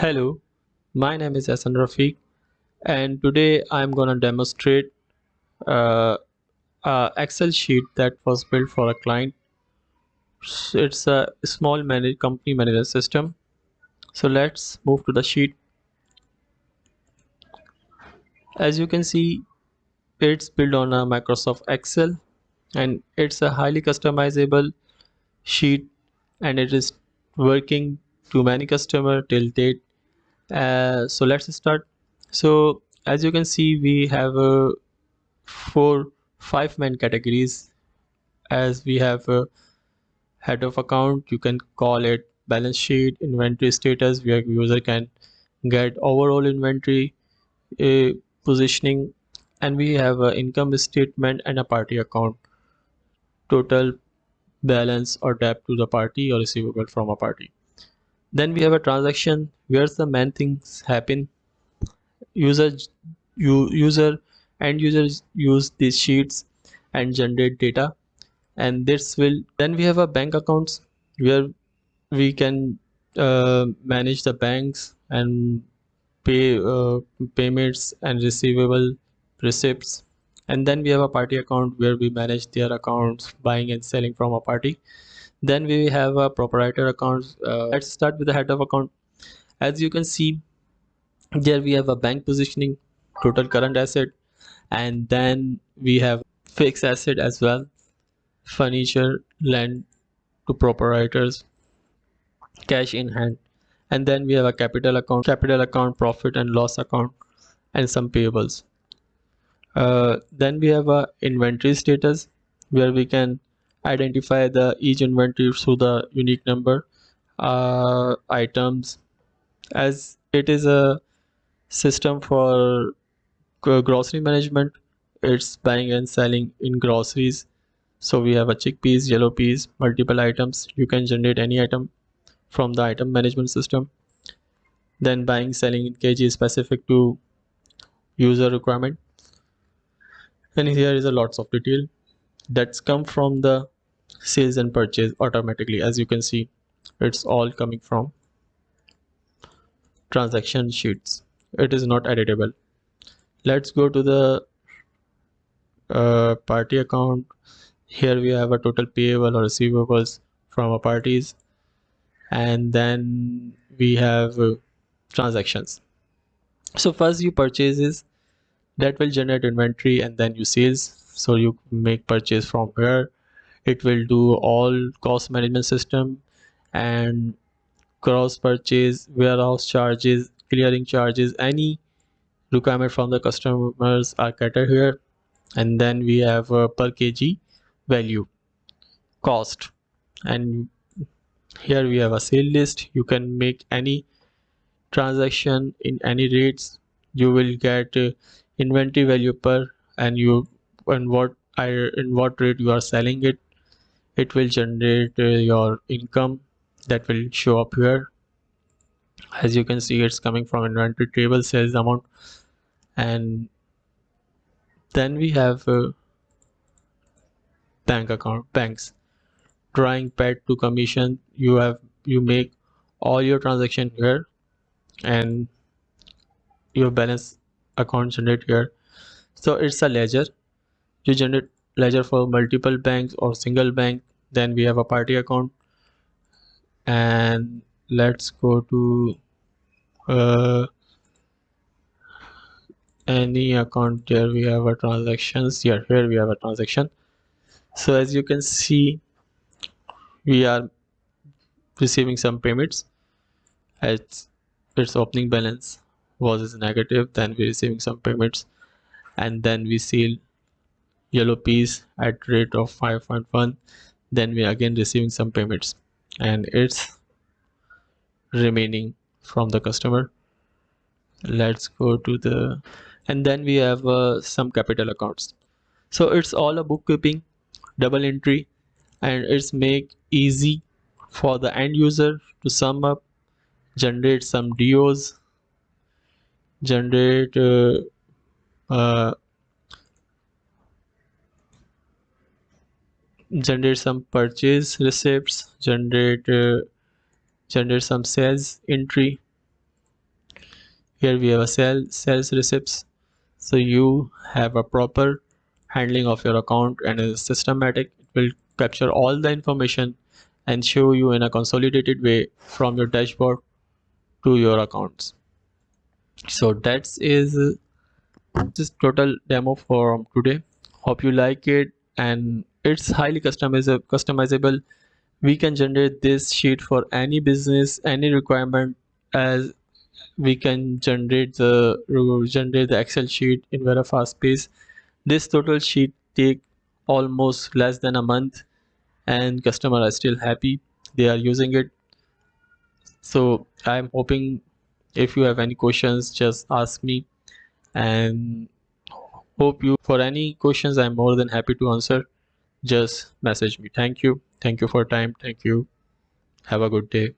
Hello, my name is Hassan Rafiq, and today I'm gonna demonstrate uh, a Excel sheet that was built for a client. It's a small company manager system. So let's move to the sheet. As you can see, it's built on a Microsoft Excel, and it's a highly customizable sheet, and it is working to many customer till date. So let's start. So as you can see, we have four five main categories. As we have a head of account, you can call it balance sheet, inventory status, where user can get overall inventory uh, positioning, and we have a income statement and a party account, total balance or debt to the party or receivable from a party. Then we have a transaction where the main things happen. User user and users use these sheets and generate data, and this will then we have a bank accounts where we can manage the banks and pay payments and receivable receipts. And then we have a party account where we manage their accounts, buying and selling from a party. Then we have a proprietor accounts. Let's start with the head of account. As you can see, there we have a bank positioning, total current asset, and then we have fixed asset as well, furniture, land to proprietors, cash in hand. And then we have a capital account, profit and loss account, and some payables. Then we have a inventory status where we can identify the each inventory through the unique number, items, as it is a system for grocery management. It's buying and selling in groceries. So we have a chickpeas, yellow peas, multiple items. You can generate any item from the item management system. Then buying, selling in kg is specific to user requirement. And here is a lots of detail that's come from the sales and purchase automatically. As you can see, it's all coming from transaction sheets. It is not editable. Let's go to the party account. Here we have a total payable or receivables from our parties, and then we have transactions. So first you purchases, that will generate inventory, and then you sales, so you make purchase from here. It will do all cost management system and cross purchase, warehouse charges, clearing charges, any requirement from the customers are catered here. And then we have a per kg value cost, and here we have a sale list. You can make any transaction in any rates. You will get inventory value per, and you and in what rate you are selling it. It will generate your income that will show up here. As you can see, it's coming from inventory table, sales amount. And then we have banks, drawing pad to commission. You make all your transaction here, and your balance account generate here. So it's a ledger. You generate ledger for multiple banks or single bank. Then we have a party account, and let's go to uh, any account. Here we have a transactions. Here we have a transaction. So as you can see, we are receiving some payments. As its opening balance was is negative, then we receiving some payments, and then we seal yellow piece at rate of 5.1. Then we again receiving some payments, and it's remaining from the customer. Let's go to the, and then we have some capital accounts. So it's all a bookkeeping, double entry, and it's make easy for the end user to sum up, generate some DOs, generate uh, generate some purchase receipts, generate some sales entry, Here we have a sales receipts. So you have a proper handling of your account and is systematic. It will capture all the information and show you in a consolidated way from your dashboard to your accounts. So that is this total demo for today. Hope you like it, and it's highly customizable. We can generate this sheet for any business, any requirement, as we can generate the Excel sheet in very fast pace. This total sheet take almost less than a month, and customer are still happy. They are using it. So I'm hoping if you have any questions, just ask me, and hope you for any questions. I'm more than happy to answer. Just message me. Thank you. Thank you for time. Thank you. Have a good day.